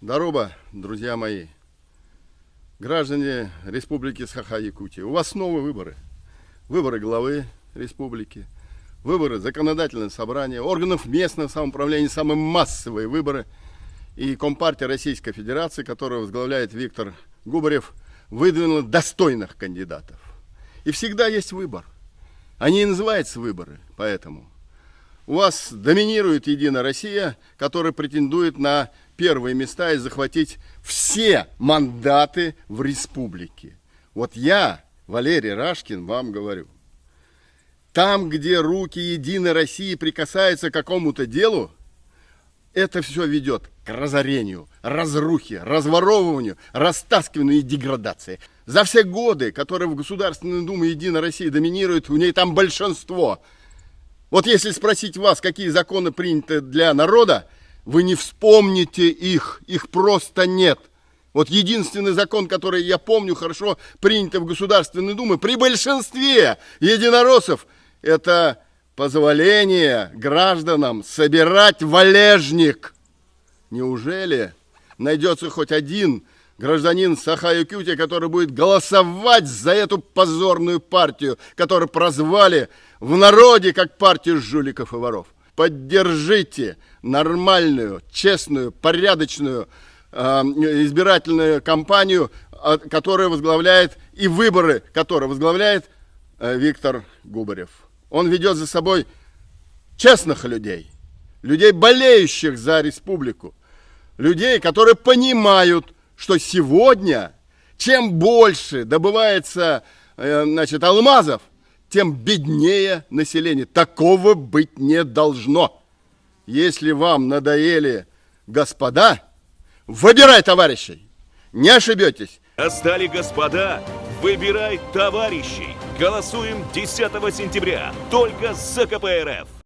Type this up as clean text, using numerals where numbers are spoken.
Здорово, друзья мои, граждане Республики Саха-Якутия. У вас снова выборы. Выборы главы республики, выборы законодательного собрания, органов местного самоуправления, самые массовые выборы. И Компартия Российской Федерации, которую возглавляет Виктор Губарев, выдвинула достойных кандидатов. И всегда есть выбор. Они и называются выборы, поэтому. У вас доминирует Единая Россия, которая претендует на первые места и захватить все мандаты в республике. Вот я, Валерий Рашкин, вам говорю. Там, где руки Единой России прикасаются к какому-то делу, это все ведет к разорению, разрухе, разворовыванию, растаскиванию и деградации. За все годы, которые в Государственной Думе Единая Россия доминирует, у ней там большинство. Вот если спросить вас, какие законы приняты для народа, вы не вспомните их просто нет. Вот единственный закон, который я помню хорошо, принятый в Государственной Думе при большинстве единороссов, это позволение гражданам собирать валежник. Неужели найдется хоть один гражданин Саха-Якутия, который будет голосовать за эту позорную партию, которую прозвали в народе как партию жуликов и воров? Поддержите нормальную, честную, порядочную избирательную кампанию, которая возглавляет, и выборы, которые возглавляет Виктор Губарев. Он ведет за собой честных людей, людей, болеющих за республику, людей, которые понимают, что сегодня, чем больше добывается алмазов, тем беднее население. Такого быть не должно. Если вам надоели господа, выбирай товарищей, не ошибетесь. Достали господа, выбирай товарищей. Голосуем 10 сентября только за КПРФ.